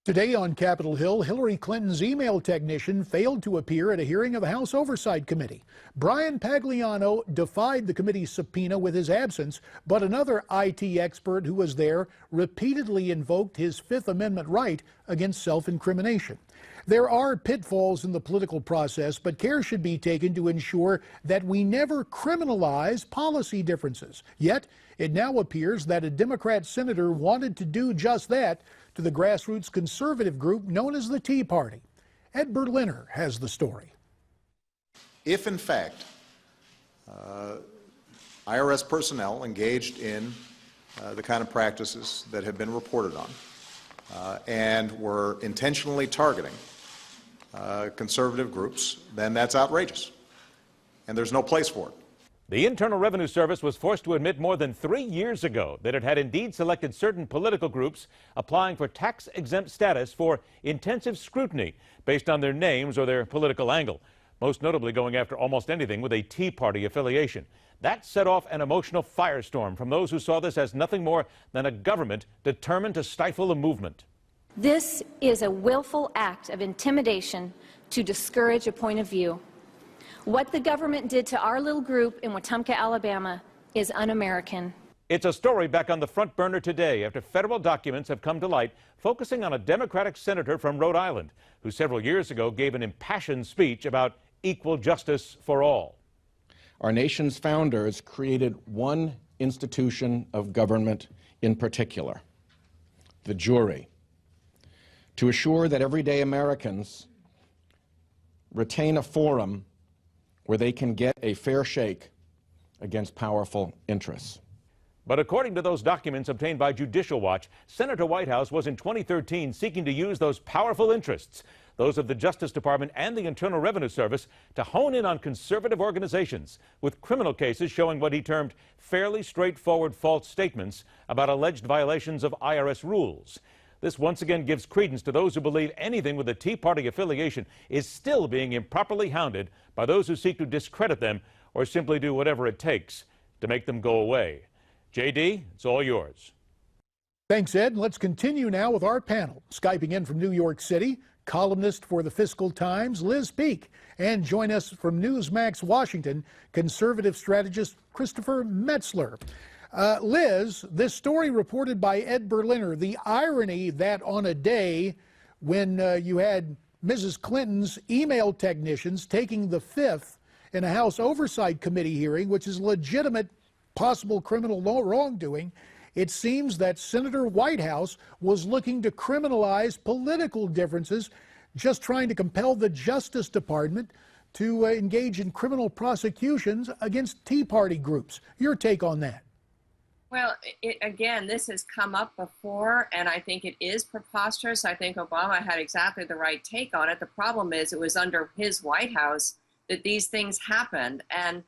Today on Capitol Hill, Hillary Clinton's email technician failed to appear at a hearing of the House Oversight Committee. Brian Pagliano defied the committee's subpoena with his absence, but another IT expert who was there repeatedly invoked his Fifth Amendment right against self-incrimination. There are pitfalls in the political process, but care should be taken to ensure that we never criminalize policy differences. Yet, it now appears that a Democrat senator wanted to do just that to the grassroots conservative group known as the Tea Party. Ed Berliner has the story. If, in fact, IRS personnel engaged in the kind of practices that have been reported on and were intentionally targeting conservative groups, then that's outrageous, and there's no place for it. The Internal Revenue Service was forced to admit more than 3 years ago that it had indeed selected certain political groups applying for tax-exempt status for intensive scrutiny based on their names or their political angle, most notably going after almost anything with a Tea Party affiliation. That set off an emotional firestorm from those who saw this as nothing more than a government determined to stifle a movement. This is a willful act of intimidation to discourage a point of view. What the government did to our little group in Wetumpka, Alabama, is un-American. It's a story back on the front burner today after federal documents have come to light focusing on a Democratic senator from Rhode Island who several years ago gave an impassioned speech about equal justice for all. Our nation's founders created one institution of government in particular, the jury, to assure that everyday Americans retain a forum where they can get a fair shake against powerful interests. But according to those documents obtained by Judicial Watch, Senator Whitehouse was in 2013 seeking to use those powerful interests, those of the Justice Department and the Internal Revenue Service, to hone in on conservative organizations, with criminal cases showing what he termed fairly straightforward false statements about alleged violations of IRS rules. This once again gives credence to those who believe anything with a Tea Party affiliation is still being improperly hounded by those who seek to discredit them or simply do whatever it takes to make them go away. JD, it's all yours. Thanks, Ed. Let's continue now with our panel. Skyping in from New York City, columnist for the Fiscal Times, Liz Peek. And join us from Newsmax, Washington, conservative strategist Christopher Metzler. Liz, this story reported by Ed Berliner, the irony that on a day when you had Mrs. Clinton's email technicians taking the fifth in a House Oversight Committee hearing, which is legitimate possible criminal wrongdoing, it seems that Senator Whitehouse was looking to criminalize political differences, just trying to compel the Justice Department to engage in criminal prosecutions against Tea Party groups. Your take on that? Well, again, this has come up before, and I think it is preposterous. I think Obama had exactly the right take on it. The problem is it was under his White House that these things happened. And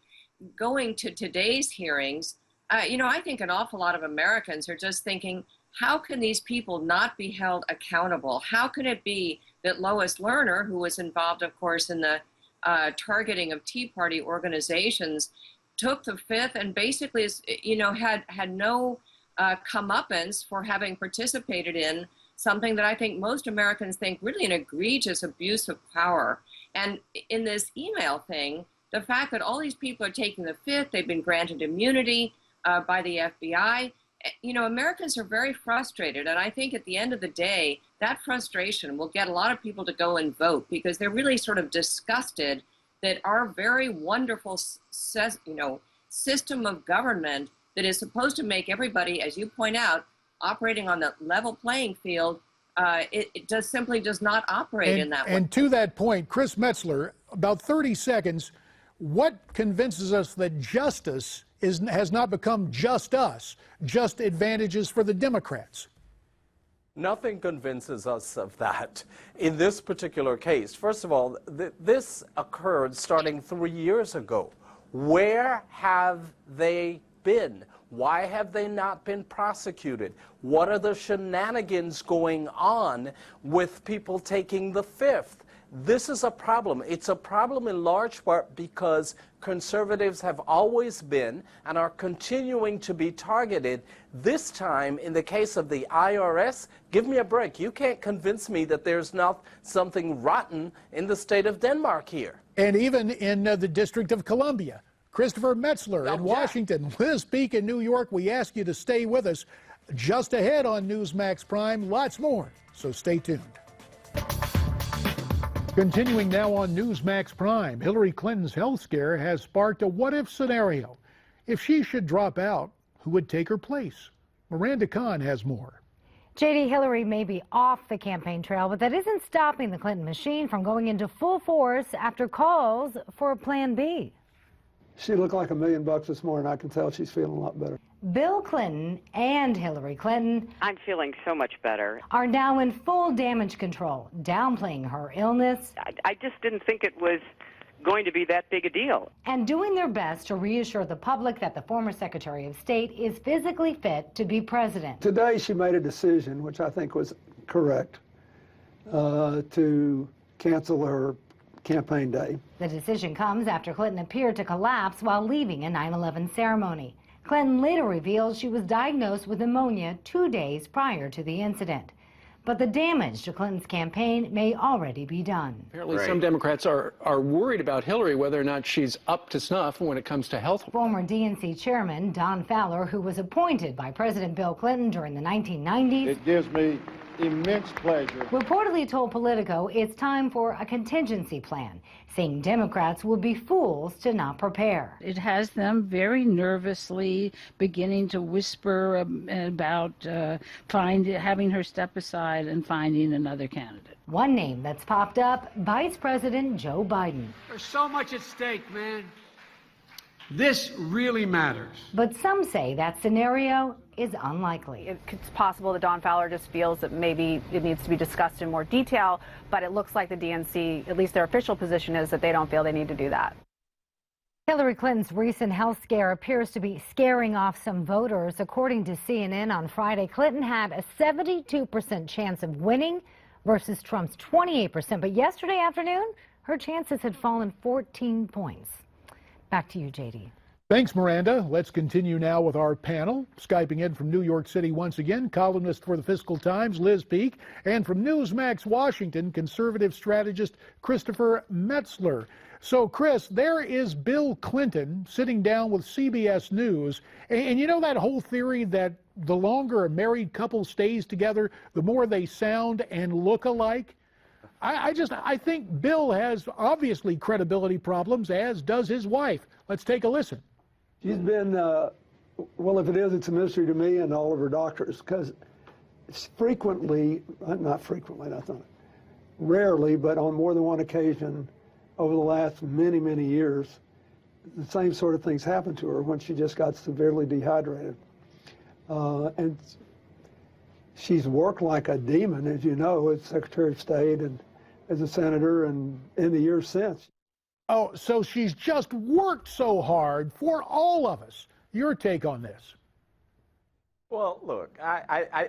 going to today's hearings, I think an awful lot of Americans are just thinking, how can these people not be held accountable? How can it be that Lois Lerner, who was involved, of course, in the targeting of Tea Party organizations, took the fifth and basically, had no comeuppance for having participated in something that I think most Americans think really an egregious abuse of power. And in this email thing, the fact that all these people are taking the fifth, they've been granted immunity by the FBI, Americans are very frustrated. And I think at the end of the day, that frustration will get a lot of people to go and vote because they're really sort of disgusted that our very wonderful, system of government that is supposed to make everybody, as you point out, operating on the level playing field, it simply does not operate in that way. And to that point, Chris Metzler, about 30 seconds, what convinces us that justice has not become just us, just advantages for the Democrats? Nothing convinces us of that in this particular case. First of all, this occurred starting 3 years ago. Where have they been? Why have they not been prosecuted? What are the shenanigans going on with people taking the fifth? this is a problem. It's a problem in large part because conservatives have always been and are continuing to be targeted. This time, in the case of the IRS, give me a break. You can't convince me that there's not something rotten in the state of Denmark here. And even in the District of Columbia. Christopher Metzler in Washington, Liz Peek in New York. We ask you to stay with us. Just ahead on Newsmax Prime, lots more, so stay tuned. Continuing now on Newsmax Prime, Hillary Clinton's health scare has sparked a what-if scenario. If she should drop out, who would take her place? Miranda Kahn has more. JD, Hillary may be off the campaign trail, but that isn't stopping the Clinton machine from going into full force after calls for a plan B. She looked like $1 million this morning. I can tell she's feeling a lot better. Bill Clinton and Hillary Clinton, I'm feeling so much better. are now in full damage control, downplaying her illness I just didn't think it was going to be that big a deal. and doing their best to reassure the public that the former Secretary of State is physically fit to be president. Today she made a decision, which I think was correct, to cancel her campaign day. The decision comes after Clinton appeared to collapse while leaving a 9/11 ceremony. Clinton later revealed she was diagnosed with pneumonia 2 days prior to the incident. But the damage to Clinton's campaign may already be done. Apparently some Democrats are worried about Hillary, whether or not she's up to snuff when it comes to health. Former DNC chairman Don Fowler, who was appointed by President Bill Clinton during the 1990s, it gives me immense pleasure, reportedly told Politico it's time for a contingency plan, saying Democrats would be fools to not prepare. It has them very nervously beginning to whisper about having her step aside and finding another candidate. One name that's popped up, Vice President Joe Biden. There's so much at stake, man. This really matters. But some say that scenario is unlikely. It's possible that Don Fowler just feels that maybe it needs to be discussed in more detail, but it looks like the DNC, at least their official position is that they don't feel they need to do that. Hillary Clinton's recent health scare appears to be scaring off some voters. According to CNN on Friday, Clinton had a 72% chance of winning versus Trump's 28%. But yesterday afternoon, her chances had fallen 14 points. Back to you, JD. Thanks, Miranda. Let's continue now with our panel. Skyping in from New York City once again, columnist for the Fiscal Times, Liz Peek, and from Newsmax Washington, conservative strategist Christopher Metzler. So, Chris, there is Bill Clinton sitting down with CBS News, and you know that whole theory that the longer a married couple stays together, the more they sound and look alike? I think Bill has obviously credibility problems, as does his wife. Let's take a listen. She's been, well, if it is, it's a mystery to me and all of her doctors, because frequently, not frequently, that's not, rarely, but on more than one occasion over the last many, many years, the same sort of things happened to her when she just got severely dehydrated. And she's worked like a demon, as you know, as Secretary of State and as a senator and in the years since. Oh, so she's just worked so hard for all of us. Your take on this? Well, look,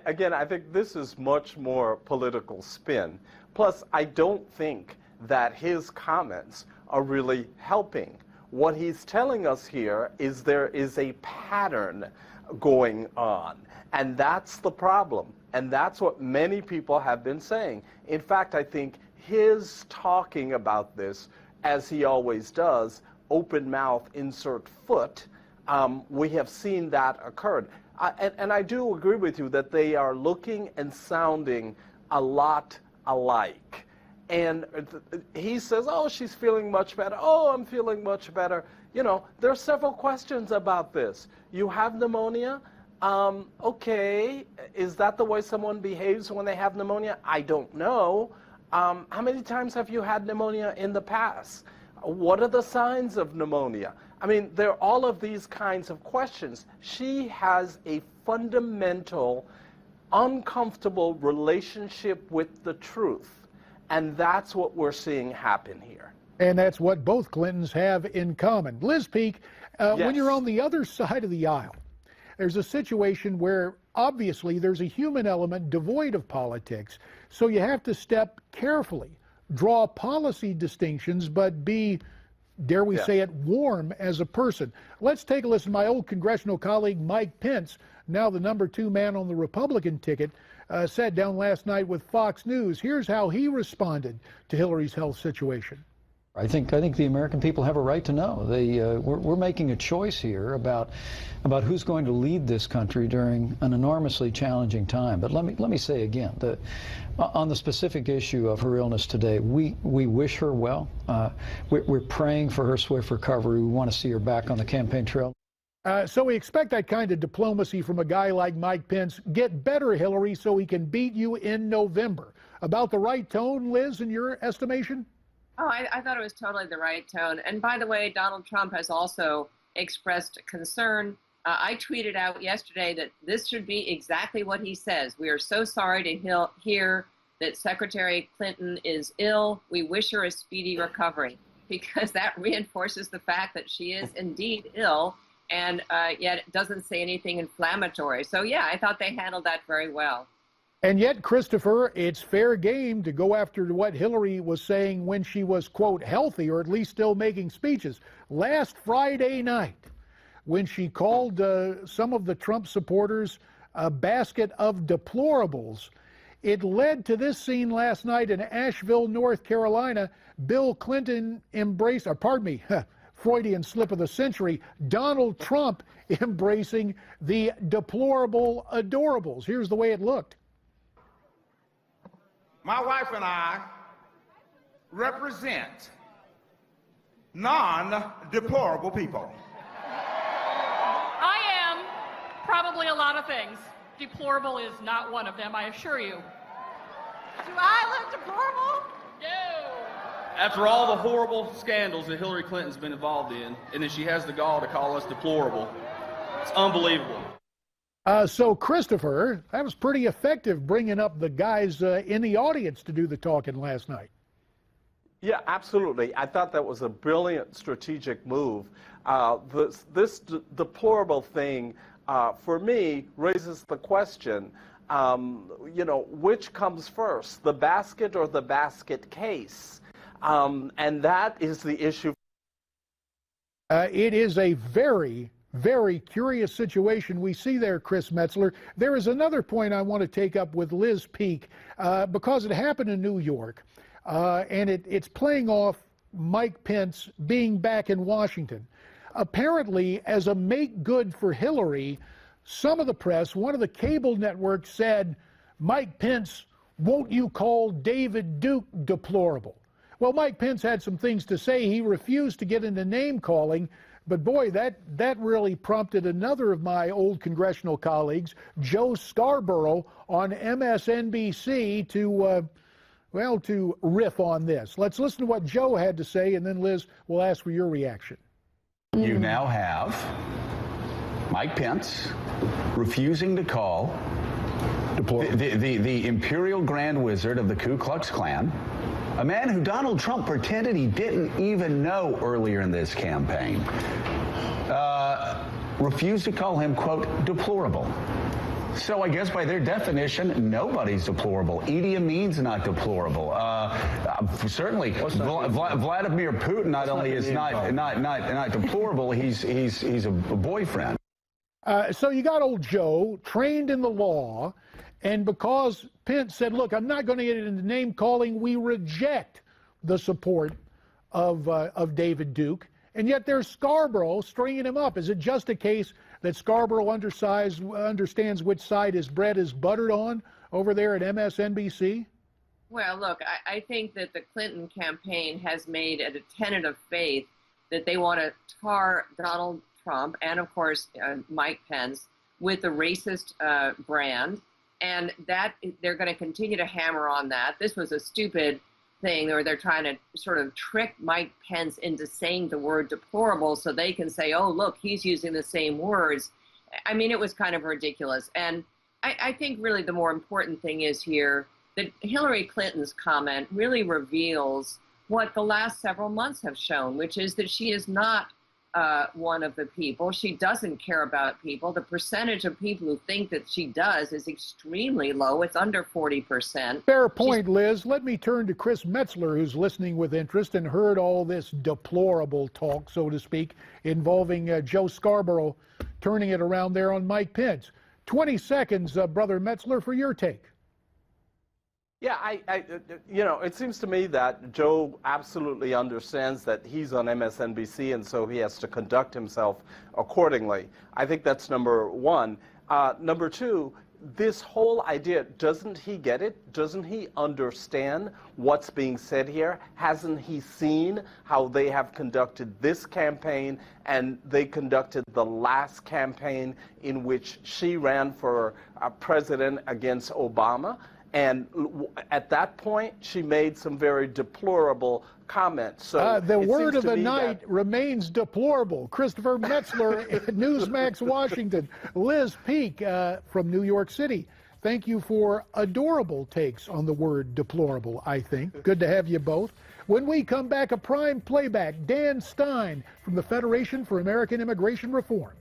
again, I think this is much more political spin. Plus, I don't think that his comments are really helping. What he's telling us here is there is a pattern going on, and that's the problem. And that's what many people have been saying. In fact, I think his talking about this, as he always does, open mouth, insert foot, we have seen that occurred. And I do agree with you that they are looking and sounding a lot alike. And he says, oh, she's feeling much better. Oh, I'm feeling much better. You know, there are several questions about this. You have pneumonia? Okay, is that the way someone behaves when they have pneumonia? I don't know. How many times have you had pneumonia in the past? What are the signs of pneumonia? I mean, there are all of these kinds of questions. She has a fundamental, uncomfortable relationship with the truth, and that's what we're seeing happen here. And that's what both Clintons have in common. Liz Peek, Yes. When you're on the other side of the aisle, there's a situation where obviously there's a human element devoid of politics, so you have to step carefully. draw policy distinctions, but be, dare we say it, warm as a person. Let's take a listen to my old congressional colleague Mike Pence, now the #2 man on the Republican ticket, sat down last night with Fox News. Here's how he responded to Hillary's health situation. I think the American people have a right to know. We're making a choice here about who's going to lead this country during an enormously challenging time. But let me say again, on the specific issue of her illness today, we wish her well. We're praying for her swift recovery. We want to see her back on the campaign trail. So we expect that kind of diplomacy from a guy like Mike Pence. Get better, Hillary, so he can beat you in November. About the right tone, Liz, in your estimation? Oh, I thought it was totally the right tone. And by the way, Donald Trump has also expressed concern. I tweeted out yesterday that this should be exactly what he says. We are so sorry to hear that Secretary Clinton is ill. We wish her a speedy recovery, because that reinforces the fact that she is indeed ill, and yet it doesn't say anything inflammatory. So, yeah, I thought they handled that very well. And yet, Christopher, it's fair game to go after what Hillary was saying when she was, quote, healthy, or at least still making speeches. Last Friday night, when she called some of the Trump supporters a basket of deplorables, it led to this scene last night in Asheville, North Carolina. Bill Clinton embraced, Freudian slip of the century, Donald Trump embracing the deplorable adorables. Here's the way it looked. My wife and I represent non-deplorable people. I am probably a lot of things. Deplorable is not one of them, I assure you. Do I look deplorable? No. After all the horrible scandals that Hillary Clinton's been involved in, and then she has the gall to call us deplorable, it's unbelievable. So, Christopher, that was pretty effective, bringing up the guys in the audience to do the talking last night. Yeah, absolutely. I thought that was a brilliant strategic move. This deplorable thing, for me, raises the question, which comes first, the basket or the basket case? And that is the issue. It is a very curious situation we see there, Chris Metzler. There is another point I want to take up with Liz Peek, because it happened in New York, and it's playing off Mike Pence being back in Washington. Apparently, as a make good for Hillary, some of the press, one of the cable networks said, Mike Pence, won't you call David Duke deplorable? Well, Mike Pence had some things to say. He refused to get into name calling. But boy, that really prompted another of my old congressional colleagues, Joe Scarborough on MSNBC, to riff on this. Let's listen to what Joe had to say, and then Liz will ask for your reaction. You now have Mike Pence refusing to call the Imperial Grand Wizard of the Ku Klux Klan, a man who Donald Trump pretended he didn't even know earlier in this campaign, refused to call him, quote, deplorable. So I guess by their definition, nobody's deplorable. Idi Amin's not deplorable. Certainly, Vladimir Putin not only is not deplorable, he's a boyfriend. So you got old Joe, trained in the law, and because Pence said, look, I'm not going to get into name calling, we reject the support of David Duke. And yet there's Scarborough stringing him up. Is it just a case that Scarborough understands which side his bread is buttered on over there at MSNBC? Well, look, I think that the Clinton campaign has made it a tenet of faith that they want to tar Donald Trump and, of course, Mike Pence with the racist brand, and that they're going to continue to hammer on that. This was a stupid thing where they're trying to sort of trick Mike Pence into saying the word deplorable so they can say, oh, look, he's using the same words. I mean, it was kind of ridiculous. And I think really the more important thing is here that Hillary Clinton's comment really reveals what the last several months have shown, which is that she is not one of the people. She doesn't care about people. The percentage of people who think that she does is extremely low. It's under 40%. Fair point, Liz. Let me turn to Chris Metzler, who's listening with interest and heard all this deplorable talk, so to speak, involving Joe Scarborough turning it around there on Mike Pence. 20 seconds, Brother Metzler, for your take. Yeah, you know, it seems to me that Joe absolutely understands that he's on MSNBC, and so he has to conduct himself accordingly. I think that's number one. Number two, this whole idea, doesn't he get it? Doesn't he understand what's being said here? Hasn't he seen how they have conducted this campaign and they conducted the last campaign in which she ran for president against Obama? And at that point, she made some very deplorable comments. So the word of the night remains deplorable. Christopher Metzler, Newsmax, Washington. Liz Peek from New York City. Thank you for adorable takes on the word deplorable, I think. Good to have you both. When we come back, a prime playback, Dan Stein from the Federation for American Immigration Reform.